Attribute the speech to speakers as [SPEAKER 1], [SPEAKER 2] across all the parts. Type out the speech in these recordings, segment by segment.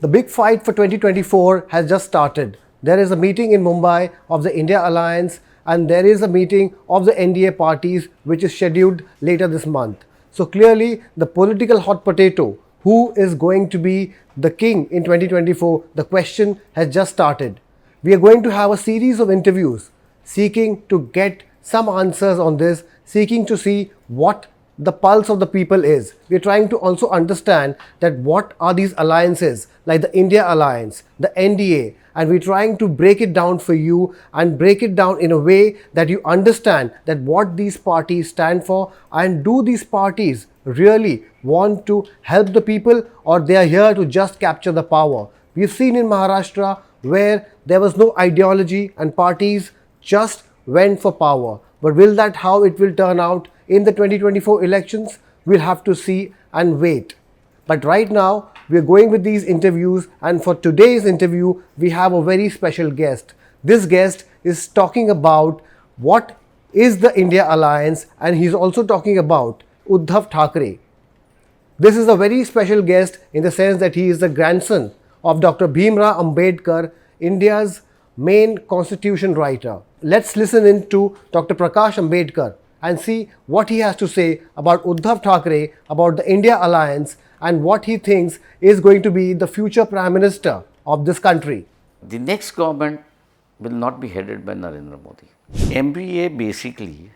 [SPEAKER 1] The big fight for 2024 has just started. There is a meeting in Mumbai of the India Alliance and there is a meeting of the NDA parties which is scheduled later this month. So clearly the political hot potato, who is going to be the king in 2024, the question has just started. We are going to have a series of interviews seeking to get some answers on this, seeking to see what the pulse of the people is. We are trying to also understand that what are these alliances like the India Alliance, the NDA, and we're trying to break it down for you and break it down in a way that you understand that what these parties stand for, and do these parties really want to help the people or they are here to just capture the power. We've seen in Maharashtra where there was no ideology and parties just went for power. But will that how it will turn out in the 2024 elections? We'll have to see and wait. But right now, we're going with these interviews, and for today's interview, we have a very special guest. This guest is talking about what is the India Alliance, and he's also talking about Uddhav Thackeray. This is a very special guest in the sense that he is the grandson of Dr. Bhimrao Ambedkar, India's main constitution writer. Let's listen in to Dr. Prakash Ambedkar and see what he has to say about Uddhav Thackeray, about the India Alliance, and what he thinks is going to be the future Prime Minister of this country.
[SPEAKER 2] The next government will not be headed by Narendra Modi. MBA basically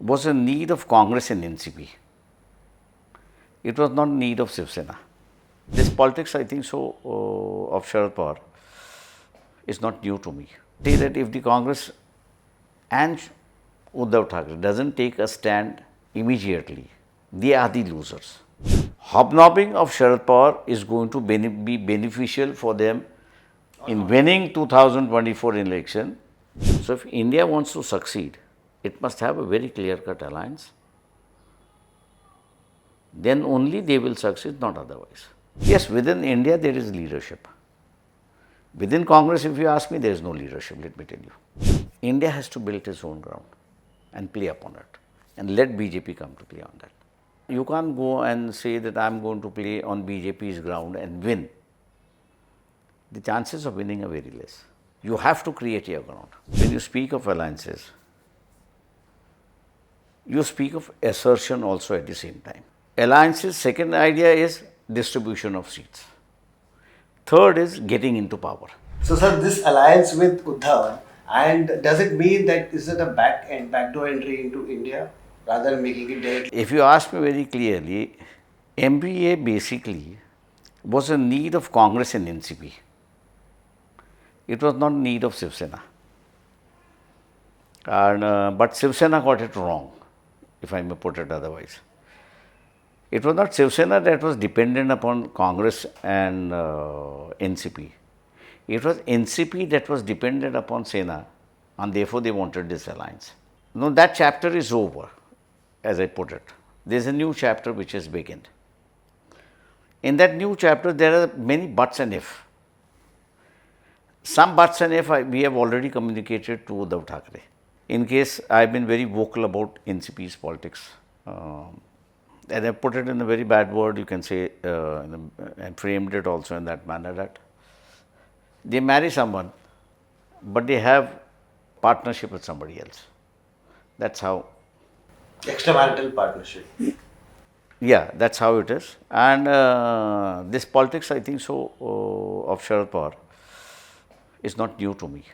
[SPEAKER 2] was a need of Congress and NCP. It was not need of Shiv Sena. This politics, I think so, of Sharad Pawar is not new to me. Say that if the Congress and Uddhav Thackeray doesn't take a stand immediately, they are the losers. Hobnobbing of Sharad Pawar is going to be beneficial for them in winning 2024 election. So if India wants to succeed, it must have a very clear-cut alliance. Then only they will succeed, not otherwise. Yes, within India there is leadership. Within Congress, if you ask me, there is no leadership, let me tell you. India has to build its own ground and play upon it, and let BJP come to play on that. You can't go and say that I am going to play on BJP's ground and win. The chances of winning are very less. You have to create your ground. When you speak of alliances, you speak of assertion also at the same time. Alliances, second idea is distribution of seats. Third is getting into power.
[SPEAKER 1] So, sir, this alliance with Uddhav, and does it mean that is it a backdoor entry into India rather than making it directly?
[SPEAKER 2] If you ask me very clearly, MBA basically was a need of Congress and NCP. It was not need of Shiv Sena. And, but Shiv Sena got it wrong, if I may put it otherwise. It was not Shiv Sena that was dependent upon Congress and NCP. It was NCP that was dependent upon Sena, and therefore they wanted this alliance. Now that chapter is over, as I put it. There is a new chapter which has begun. In that new chapter, there are many buts and ifs. Some buts and ifs we have already communicated to Uddhav Thackeray. In case I have been very vocal about NCP's politics. And I put it in a very bad word, you can say, and framed it also in that manner that they marry someone, but they have partnership with somebody else. That's how.
[SPEAKER 1] Extramarital partnership.
[SPEAKER 2] Yeah, that's how it is. And this politics, I think so, of Sharad Pawar is not new to me,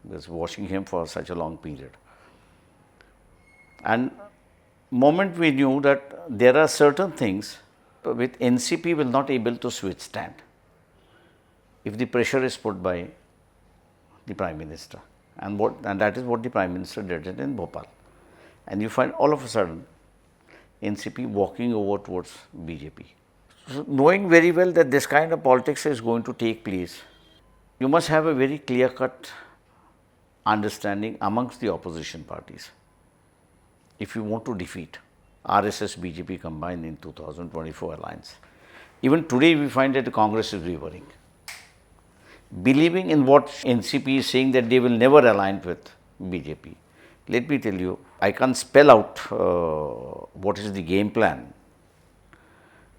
[SPEAKER 2] because watching him for such a long period. And moment we knew that there are certain things with NCP will not able to withstand if the pressure is put by the Prime Minister, and that is what the Prime Minister did it in Bhopal. And you find all of a sudden NCP walking over towards BJP. So knowing very well that this kind of politics is going to take place, you must have a very clear-cut understanding amongst the opposition parties if you want to defeat RSS BJP combined in 2024 alliance. Even today we find that the Congress is wavering, believing in what NCP is saying that they will never align with BJP. Let me tell you, I can't spell out what is the game plan,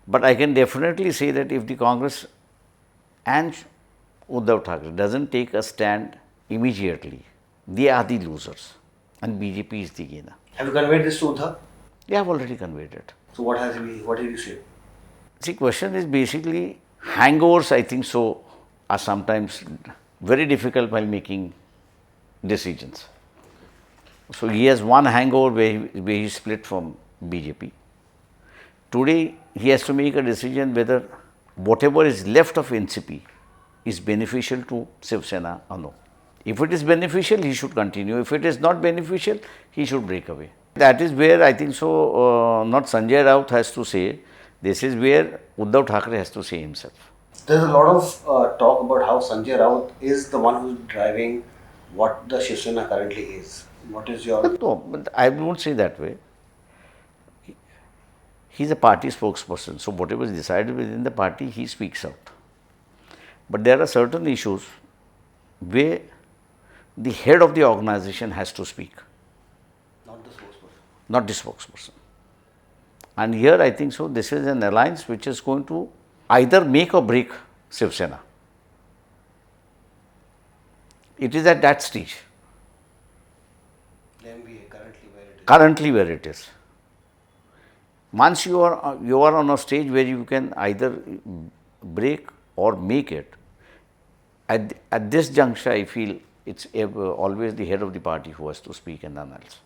[SPEAKER 2] but I can definitely say that if the Congress and Uddhav Thackeray doesn't take a stand immediately, they are the losers and BJP is the gainer.
[SPEAKER 1] Have you conveyed this to Uddhav?
[SPEAKER 2] They have already conveyed it.
[SPEAKER 1] So what did he say?
[SPEAKER 2] See, question is basically hangovers, I think so, are sometimes very difficult while making decisions. So he has one hangover where he split from BJP. Today he has to make a decision whether whatever is left of NCP is beneficial to Shiv Sena or no. If it is beneficial, he should continue. If it is not beneficial, he should break away. That is where I think so, not Sanjay Raut has to say, this is where Uddhav Thackeray has to say himself.
[SPEAKER 1] There's a lot of talk about how Sanjay Raut is the one who's driving what the Shiv Sena currently is. What is your...
[SPEAKER 2] No, but I won't say that way. He is a party spokesperson, so whatever is decided within the party, he speaks out. But there are certain issues where the head of the organization has to speak.
[SPEAKER 1] Not the spokesperson.
[SPEAKER 2] Not the spokesperson. And here I think so, this is an alliance which is going to either make or break Shiv Sena. It is at that stage.
[SPEAKER 1] The MBA currently where it is.
[SPEAKER 2] Currently where it is. Once you are on a stage where you can either break or make it, at this juncture I feel it's always the head of the party who has to speak and none else.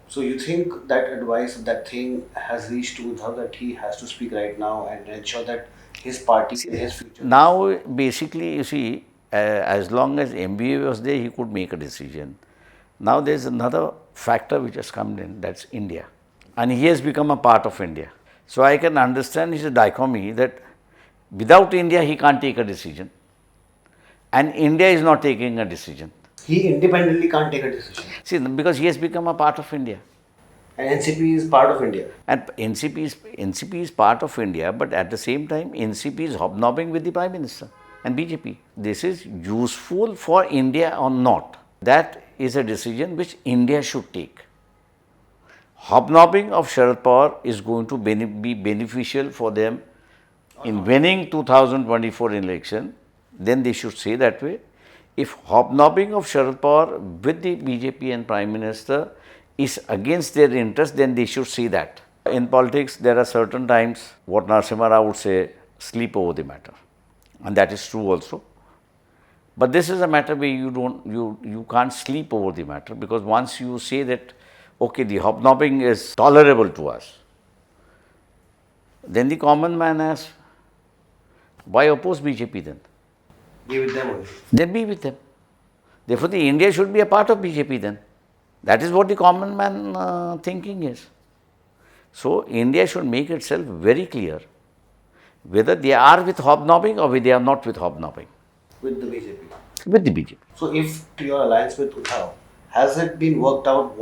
[SPEAKER 1] So you think that advice, that thing has reached to Uddhav that he has to speak right now and ensure that his party, his future?
[SPEAKER 2] Now basically you see, as long as MBA was there, he could make a decision. Now there is another factor which has come in, that's India. And he has become a part of India. So I can understand his dichotomy that without India he can't take a decision. And India is not taking a decision.
[SPEAKER 1] He independently can't take a decision.
[SPEAKER 2] See, because he has become a part of India.
[SPEAKER 1] And NCP is part of India.
[SPEAKER 2] And NCP is part of India, but at the same time, NCP is hobnobbing with the Prime Minister and BJP. This is useful for India or not. That is a decision which India should take. Hobnobbing of Sharad Pawar is going to be beneficial for them in winning 2024 election. Then they should say that way. If hobnobbing of Sharad Pawar with the BJP and Prime Minister is against their interest, then they should see that. In politics, there are certain times what Narasimha Rao would say, sleep over the matter. And that is true also. But this is a matter where you can't sleep over the matter, because once you say that, okay, the hobnobbing is tolerable to us, then the common man asks, why oppose BJP then?
[SPEAKER 1] Be with them only.
[SPEAKER 2] Then be with them. Therefore, the India should be a part of BJP then. That is what the common man thinking is. So, India should make itself very clear whether they are with hobnobbing or whether they are not with hobnobbing.
[SPEAKER 1] With the BJP.
[SPEAKER 2] With the BJP.
[SPEAKER 1] So if your alliance with Uddhav, has it been worked out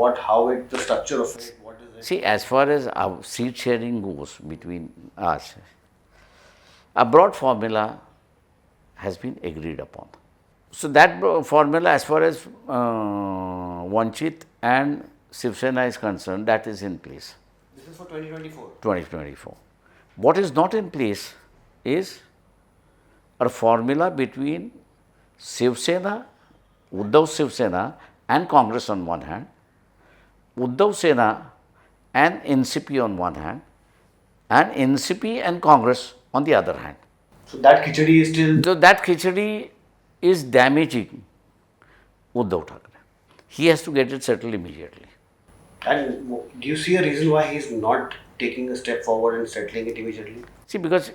[SPEAKER 1] the structure of it, what is it?
[SPEAKER 2] See, as far as our seat sharing goes between us, a broad formula has been agreed upon. So that formula, as far as Vanchit and Shiv Sena is concerned, that is in place.
[SPEAKER 1] This is for 2024.
[SPEAKER 2] 2024. What is not in place is a formula between Shiv Sena, Uddhav Shiv Sena and Congress on one hand, Uddhav Sena and NCP on one hand, and NCP and Congress on the other hand.
[SPEAKER 1] So that khichdi is still...
[SPEAKER 2] So that khichdi is damaging Uddhav Thackeray. He has to get it settled immediately.
[SPEAKER 1] And do you see a reason why he is not taking a step forward and settling it immediately?
[SPEAKER 2] See, because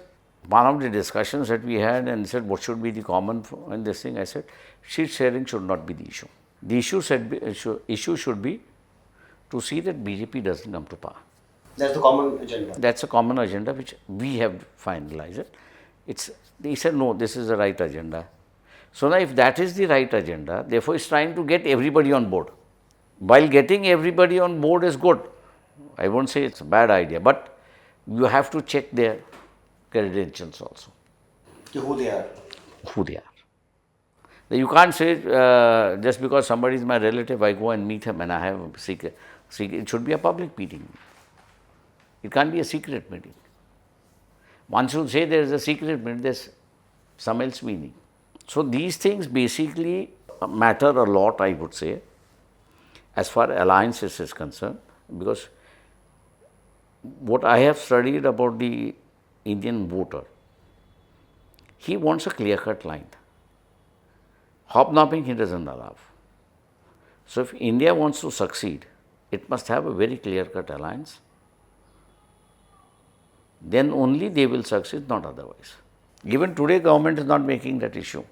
[SPEAKER 2] one of the discussions that we had and said what should be the common in this thing, I said seat sharing should not be the issue. The issue should be to see that BJP doesn't come to power.
[SPEAKER 1] That's the common agenda.
[SPEAKER 2] That's a common agenda which we have finalized. He said no, this is the right agenda. So now if that is the right agenda, therefore it's trying to get everybody on board. While getting everybody on board is good, I won't say it's a bad idea, but you have to check their credentials also.
[SPEAKER 1] Who they are.
[SPEAKER 2] Who they are. You can't say just because somebody is my relative, I go and meet him and I have a secret. It should be a public meeting. It can't be a secret meeting. One should say there is a secret meaning, there is some else meaning. So, these things basically matter a lot, I would say, as far as alliances is concerned, because what I have studied about the Indian voter, he wants a clear-cut line. Hobnobbing he doesn't allow. So, if India wants to succeed, it must have a very clear-cut alliance. Then only they will succeed, not otherwise. Even today, government is not making that issue.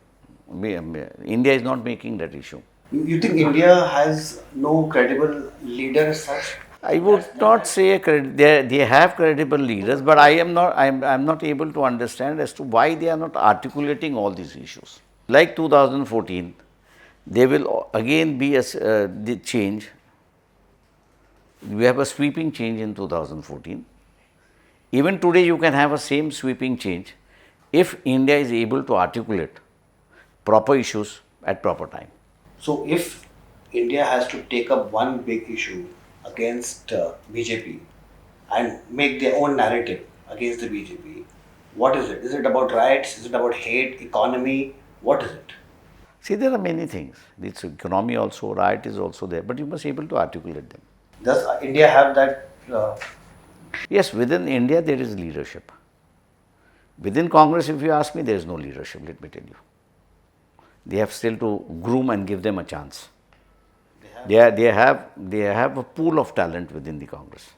[SPEAKER 2] India is not making that issue.
[SPEAKER 1] You think India has no credible leader as such?
[SPEAKER 2] I would not say they have credible leaders, but I am not able to understand as to why they are not articulating all these issues. Like 2014, there will again be the change. We have a sweeping change in 2014. Even today, you can have a same sweeping change if India is able to articulate proper issues at proper time.
[SPEAKER 1] So, if India has to take up one big issue against BJP and make their own narrative against the BJP, what is it? Is it about riots? Is it about hate, economy? What is it?
[SPEAKER 2] See, there are many things. It's economy also, riot is also there, but you must be able to articulate them.
[SPEAKER 1] Does India have that?
[SPEAKER 2] Yes, within India there is leadership. Within Congress, if you ask me, there is no leadership, let me tell you. They have still to groom and give them a chance. They have a pool of talent within the Congress.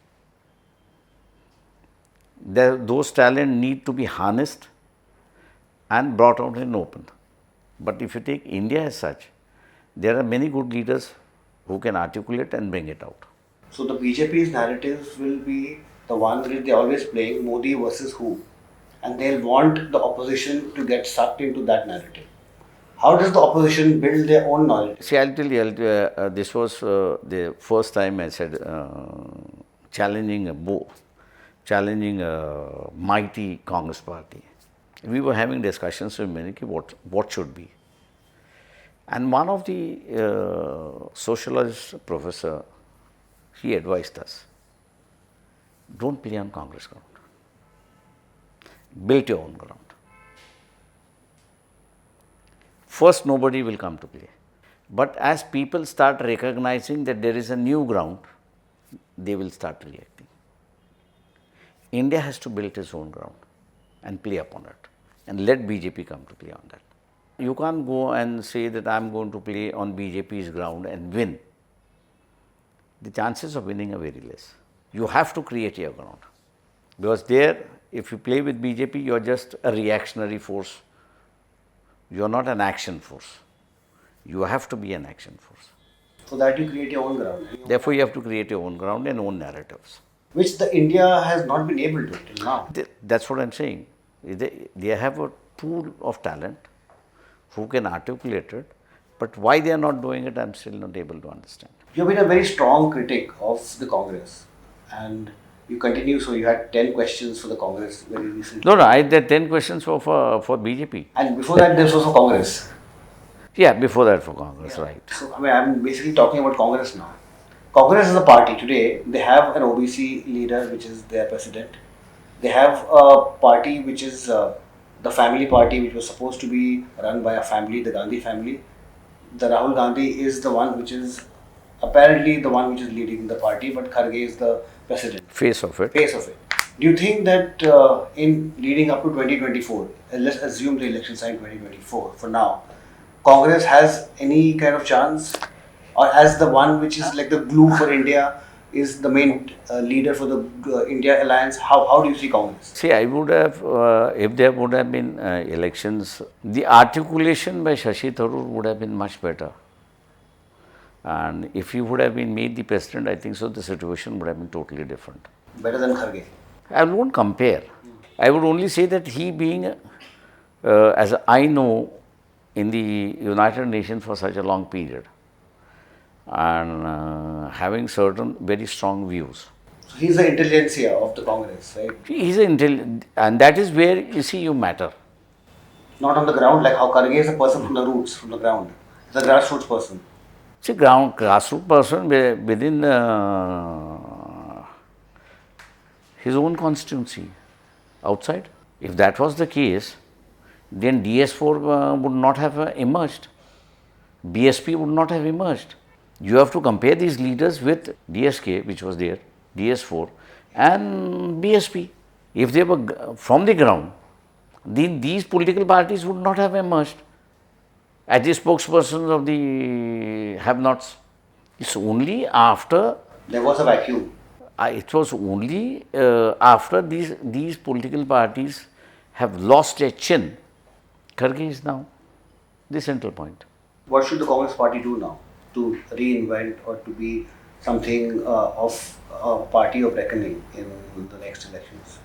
[SPEAKER 2] Those talent need to be harnessed and brought out in open. But if you take India as such, there are many good leaders who can articulate and bring it out.
[SPEAKER 1] So the BJP's narratives will be the one which they're always playing, Modi versus who? And they'll want the opposition to get sucked into that narrative. How does the opposition build their own knowledge?
[SPEAKER 2] See, I'll tell you, this was the first time I said challenging a mighty Congress party. We were having discussions with many, what should be. And one of the sociologist professor, he advised us, don't play on Congress ground, build your own ground. First, nobody will come to play. But as people start recognizing that there is a new ground, they will start reacting. India has to build its own ground and play upon it and let BJP come to play on that. You can't go and say that I am going to play on BJP's ground and win. The chances of winning are very less. You have to create your ground. Because there, if you play with BJP, you are just a reactionary force. You are not an action force. You have to be an action force.
[SPEAKER 1] For that you create your own ground.
[SPEAKER 2] Therefore, you have to create your own ground and own narratives.
[SPEAKER 1] Which the India has not been able to till now.
[SPEAKER 2] That's what I am saying. They have a pool of talent who can articulate it, but why they are not doing it, I am still not able to understand.
[SPEAKER 1] You have been a very strong critic of the Congress and you continue, so you had 10 questions for the Congress very recently.
[SPEAKER 2] No, I had 10 questions for BJP.
[SPEAKER 1] And before that, this was for Congress.
[SPEAKER 2] Yeah, before that for Congress, right.
[SPEAKER 1] So, I'm basically talking about Congress now. Congress is a party today. They have an OBC leader, which is their president. They have a party which is the family party, which was supposed to be run by a family, the Gandhi family. The Rahul Gandhi is the one which is apparently the one which is leading the party, but Kharge is the president.
[SPEAKER 2] Face of it.
[SPEAKER 1] Do you think that in leading up to 2024, let's assume the elections are in 2024 for now, Congress has any kind of chance, or as the one which is like the glue for India, is the main leader for the India alliance? How do you see Congress?
[SPEAKER 2] See, I would have, if there would have been elections, the articulation by Shashi Tharoor would have been much better. And if he would have been made the president, I think so the situation would have been totally different.
[SPEAKER 1] Better than Kharge?
[SPEAKER 2] I won't compare. I would only say that he being, as I know, in the United Nations for such a long period and having certain very strong views.
[SPEAKER 1] So he's the intelligentsia of the Congress, right?
[SPEAKER 2] He's an and that is where you see you matter.
[SPEAKER 1] Not on the ground, like how Kharge is a person from the roots, from the ground. He's a grassroots person.
[SPEAKER 2] See, grassroots person within his own constituency, outside. If that was the case, then DS4 would not have emerged. BSP would not have emerged. You have to compare these leaders with DSK, which was there, DS4, and BSP. If they were from the ground, then these political parties would not have emerged as the spokespersons of the have-nots. It's only after
[SPEAKER 3] There was a vacuum.
[SPEAKER 2] it was only after these political parties have lost their chin. Kharge is now the central point.
[SPEAKER 3] What should the Congress party do now to reinvent or to be something of a party of reckoning in the next elections?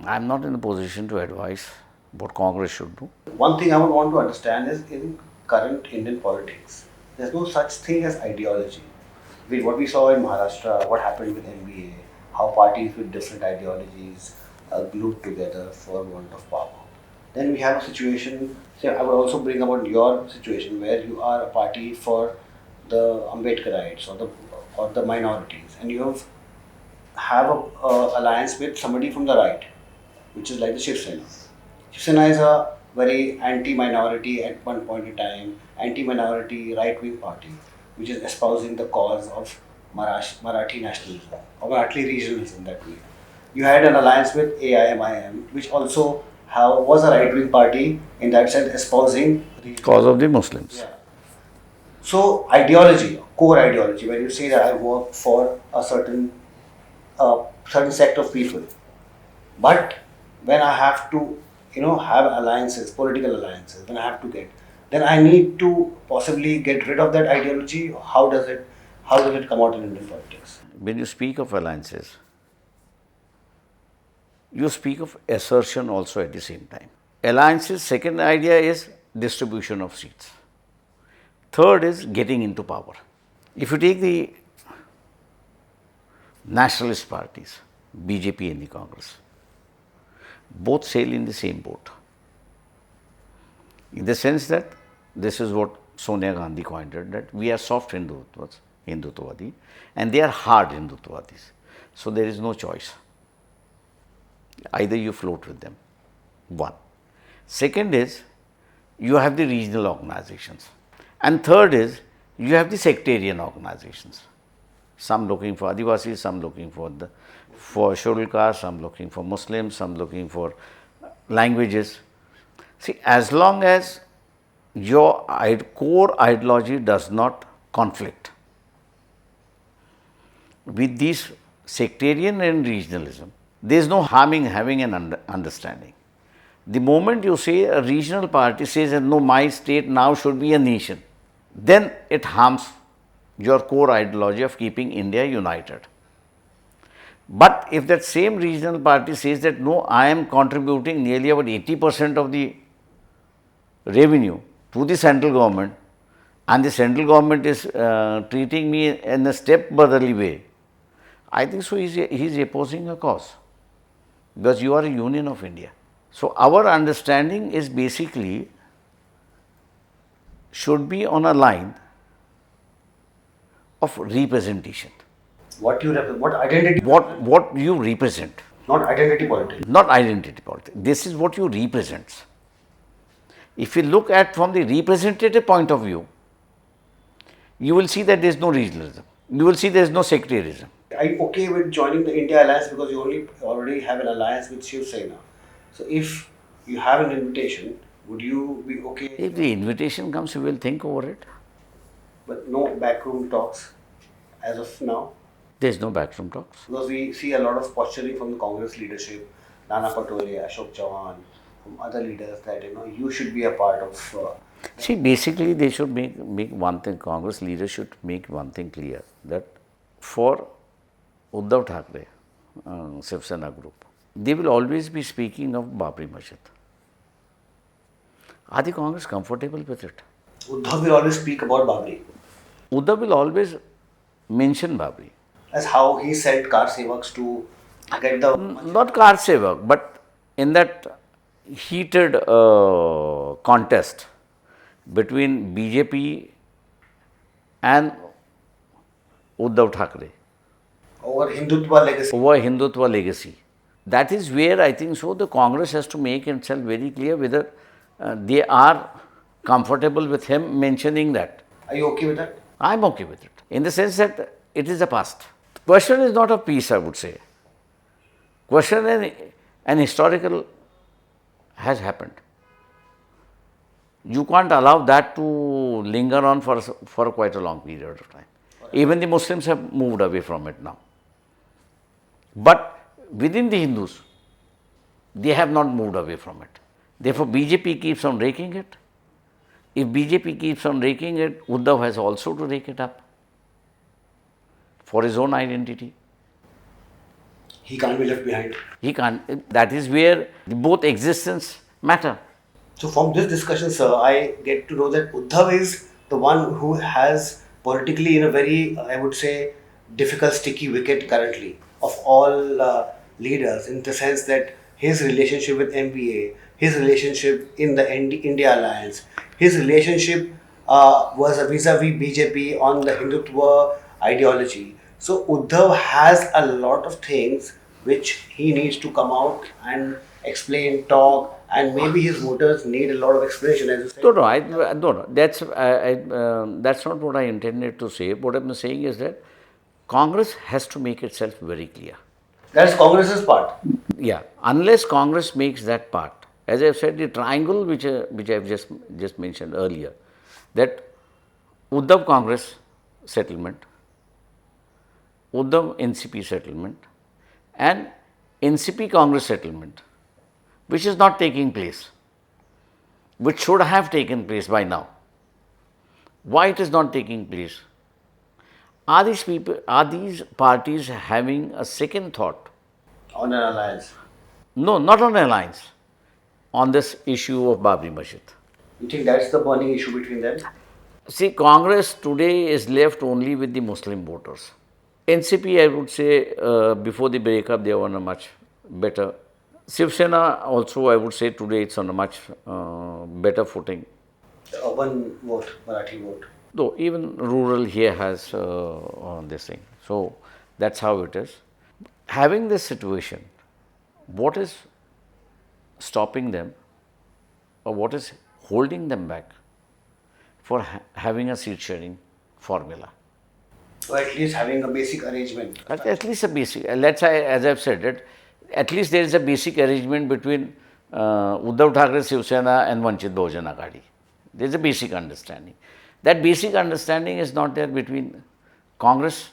[SPEAKER 2] I am not in a position to advise what Congress should do.
[SPEAKER 3] One thing I would want to understand is in current Indian politics, there's no such thing as ideology. What we saw in Maharashtra, what happened with NBA, how parties with different ideologies are glued together for want of power. Then we have a situation, say I would also bring about your situation where you are a party for the Ambedkarites or the minorities, and you have a alliance with somebody from the right, which is like the Shiv Sena. Shiv Sena is a very anti-minority at one point in time, anti-minority right-wing party, which is espousing the cause of Marathi nationalism or Marathi regionalism that way. You had an alliance with AIMIM, which also was a right-wing party in that sense, espousing
[SPEAKER 2] Cause of the Muslims.
[SPEAKER 3] Yeah. So ideology, core ideology, when you say that I work for a certain sect of people, but when I have to, have alliances, political alliances, when I have to then I need to possibly get rid of that ideology. How does it come out in Indian politics?
[SPEAKER 2] When you speak of alliances, you speak of assertion also at the same time. Alliances, second idea is distribution of seats. Third is getting into power. If you take the nationalist parties, BJP and the Congress, both sail in the same boat. In the sense that this is what Sonia Gandhi coined it, that we are soft Hindutvadi and they are hard Hindutvadis. So there is no choice. Either you float with them. One. Second is you have the regional organizations. And third is you have the sectarian organizations. Some looking for Adivasis, some looking for scheduled castes, some looking for Muslims, some looking for languages. See, as long as your core ideology does not conflict with these sectarian and regionalism, there is no harming having an understanding. The moment you say a regional party says that no, my state now should be a nation, then it harms your core ideology of keeping India united. But if that same regional party says that no, I am contributing nearly about 80% of the revenue to the central government and the central government is treating me in a step brotherly way, I think so he is opposing a cause, because you are a union of India. So our understanding is basically should be on a line of representation.
[SPEAKER 3] What identity?
[SPEAKER 2] What you represent.
[SPEAKER 3] Not identity politics.
[SPEAKER 2] Not identity politics. This is what you represent. If you look at from the representative point of view, you will see that there is no regionalism. You will see there is no sectarianism.
[SPEAKER 3] Are you okay with joining the India Alliance because you already have an alliance with Shiv Sena? So if you have an invitation, would you be okay?
[SPEAKER 2] If the invitation comes, you will think over it.
[SPEAKER 3] But no backroom talks as of now?
[SPEAKER 2] There is no backroom talks.
[SPEAKER 3] Because we see a lot of posturing from the Congress leadership, Nana Patole, Ashok Chavan, from other leaders that you should be a part of.
[SPEAKER 2] See, basically they should make one thing, Congress leaders should make one thing clear, that for Uddhav Thackeray, Shiv Sena group, they will always be speaking of Babri Masjid. Are the Congress comfortable with it?
[SPEAKER 3] Uddhav will always speak about Babri.
[SPEAKER 2] Uddhav will always mention Babri.
[SPEAKER 3] As how he sent car sevaks to get the...
[SPEAKER 2] Not car sevak, but in that heated contest between BJP and Uddhav Thackeray.
[SPEAKER 3] Over Hindutva legacy.
[SPEAKER 2] Over Hindutva legacy. That is where I think so the Congress has to make itself very clear whether they are comfortable with him mentioning that.
[SPEAKER 3] Are you okay with that?
[SPEAKER 2] I am okay with it, in the sense that it is the past. The question is not of peace, I would say. Question an historical has happened. You can't allow that to linger on for quite a long period of time. Even the Muslims have moved away from it now. But within the Hindus, they have not moved away from it. Therefore, BJP keeps on raking it. If BJP keeps on raking it, Uddhav has also to rake it up for his own identity.
[SPEAKER 3] He can't be left behind.
[SPEAKER 2] He can't. That is where both existence matter.
[SPEAKER 3] So from this discussion, sir, I get to know that Uddhav is the one who has politically in a very, I would say, difficult, sticky wicket currently of all leaders, in the sense that his relationship with MBA, his relationship in the India Alliance, his relationship was vis-a-vis BJP on the Hindutva ideology. So Uddhav has a lot of things which he needs to come out and explain, talk, and maybe his voters need a lot of explanation, as you said.
[SPEAKER 2] No. That's not what I intended to say. What I'm saying is that Congress has to make itself very clear.
[SPEAKER 3] That's Congress's part.
[SPEAKER 2] Yeah, unless Congress makes that part, as I've said, the triangle which I've just mentioned earlier, that Uddhav Congress settlement, Uddhav NCP settlement, and NCP Congress settlement, which is not taking place, which should have taken place by now. Why it is not taking place? Are these parties having a second thought?
[SPEAKER 3] On an alliance.
[SPEAKER 2] No, not on alliance, on this issue of Babri Masjid.
[SPEAKER 3] You think that's the burning issue between them?
[SPEAKER 2] See, Congress today is left only with the Muslim voters. NCP, I would say, before the breakup, they were on a much better. Shiv Sena also, I would say, today it's on a much better footing.
[SPEAKER 3] The urban vote, Marathi vote.
[SPEAKER 2] Though even rural here has this thing. So that's how it is. Having this situation, what is stopping them or what is holding them back for having a seat sharing formula?
[SPEAKER 3] Or at least having a basic arrangement.
[SPEAKER 2] At least a basic, let's say, as I've said it, at least there is a basic arrangement between Uddhav Thackeray, Shiv Sena and Vanchit Bahujan Aghadi. There is a basic understanding. That basic understanding is not there between Congress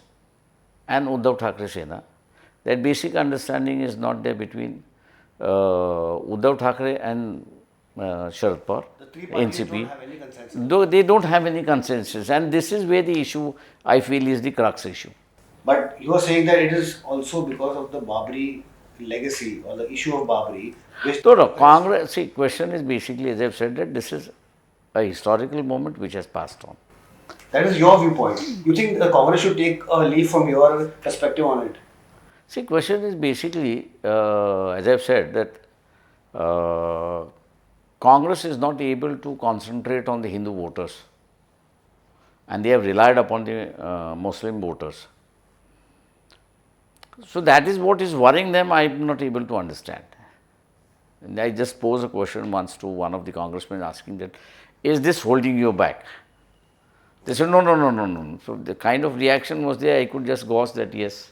[SPEAKER 2] and Uddhav Thackeray Sena. That basic understanding is not there between Uddhav Thackeray and Sharad Pawar,
[SPEAKER 3] The three parties
[SPEAKER 2] NCP.
[SPEAKER 3] don't have any consensus.
[SPEAKER 2] Though they don't have any consensus, and this is where the issue, I feel, is the crux issue.
[SPEAKER 3] But you are saying that it is also because of the Babri legacy or the issue of Babri. Which
[SPEAKER 2] No, Congress, see, question is basically, as I've said, that this is a historical moment which has passed on.
[SPEAKER 3] That is your viewpoint. You think the Congress should take a leaf from your perspective on it?
[SPEAKER 2] See, question is basically, as I've said, that Congress is not able to concentrate on the Hindu voters, and they have relied upon the Muslim voters. So that is what is worrying them. I am not able to understand. And I just posed a question once to one of the congressmen asking that, is this holding you back? They said, no. So the kind of reaction was there, I could just gauge that yes,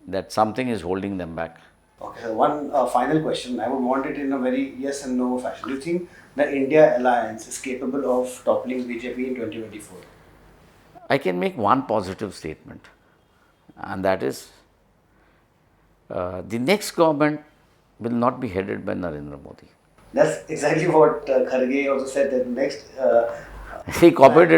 [SPEAKER 2] that something is holding them back.
[SPEAKER 3] Okay, so one final question. I would want it in a very yes and no fashion. Do you think the India Alliance is capable of toppling BJP in 2024?
[SPEAKER 2] I can make one positive statement, and that is the next government will not be headed by Narendra Modi.
[SPEAKER 3] That's exactly what Kharge also said, that next...
[SPEAKER 2] He copied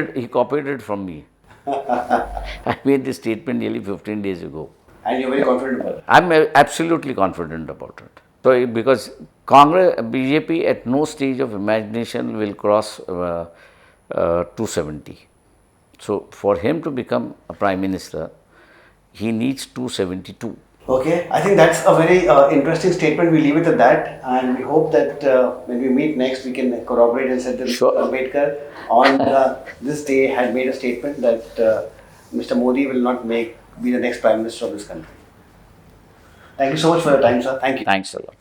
[SPEAKER 2] it from me. I made this statement nearly 15 days ago.
[SPEAKER 3] And you're very confident about it?
[SPEAKER 2] I'm absolutely confident about it. So, because Congress, BJP at no stage of imagination will cross 270. So, for him to become a Prime Minister, he needs 272.
[SPEAKER 3] Okay, I think that's a very interesting statement. We leave it at that, and we hope that when we meet next, we can corroborate and say that
[SPEAKER 2] Sure.
[SPEAKER 3] Ambedkar on this day had made a statement that Mr. Modi will not be the next Prime Minister of this country. Thank you so much for your time, sir. Thank you.
[SPEAKER 2] Thanks a lot.